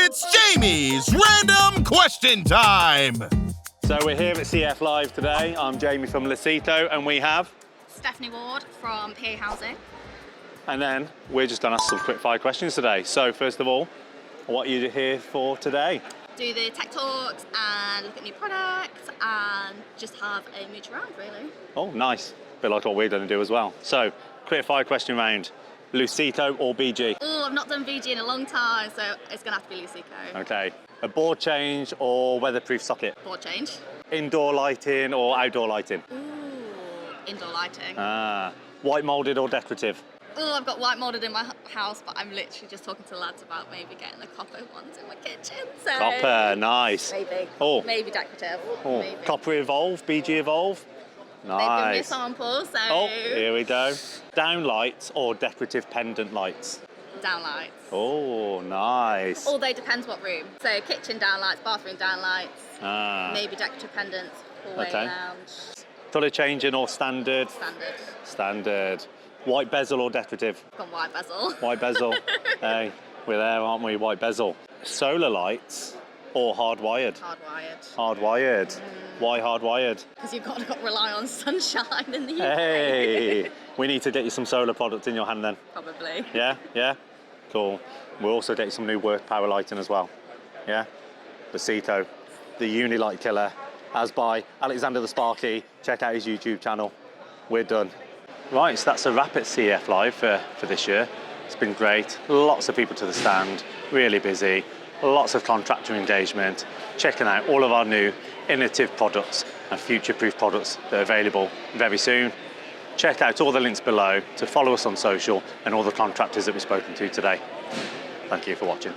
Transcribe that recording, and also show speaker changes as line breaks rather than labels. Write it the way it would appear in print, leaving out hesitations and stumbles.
It's Jamie's Random Question Time!
So we're here at CF Live today. I'm Jamie from Luceco, and we have...
Stephanie Ward from PA Housing.
And then we're just going to ask some quick fire questions today. So first of all, what are you here for today?
Do the tech talks and look at new products and just have a mooch around, really.
Oh, nice. A bit like what we're going to do as well. So, quick fire question round. Luceco or BG?
Oh, I've not done VG in a long time, so it's going to have to be Luceco.
Okay. A board change or weatherproof socket?
Board change.
Indoor lighting or outdoor lighting?
Ooh, indoor lighting.
White moulded or decorative?
Oh, I've got white moulded in my house, but I'm literally just talking to the lads about maybe getting the copper ones in my kitchen. So
Copper, nice.
maybe.
Oh.
Maybe decorative.
Oh.
Maybe.
Copper Evolve, BG Evolve?
They've given me a
Nice.
sample, so...
Oh, here we go. Downlights or decorative pendant lights?
Downlights.
Oh, nice.
Although depends what room. So kitchen downlights, bathroom downlights, maybe decorative pendants, hallway
Okay.
lounge.
Colour changing or standard?
Standard.
Standard. White bezel or decorative?
Gone white bezel.
White bezel. Hey, we're there, aren't we? White bezel. Solar lights or hardwired?
Hardwired.
Hardwired. Why hardwired?
Because you've got to rely on sunshine in the UK.
Hey, we need to get you some solar products in your hand then.
Probably.
Yeah, yeah, cool. We'll also get you some new work power lighting as well. Yeah, Luceco, the Unilight killer, as by Alexander the Sparky. Check out his YouTube channel. We're done. Right, so that's a wrap at CF Live for this year. It's been great. Lots of people to the stand, really busy. Lots of contractor engagement. Checking out all of our new innovative products and future-proof products that are available very soon. Check out all the links below to follow us on social and all the contractors that we've spoken to today. Thank you for watching.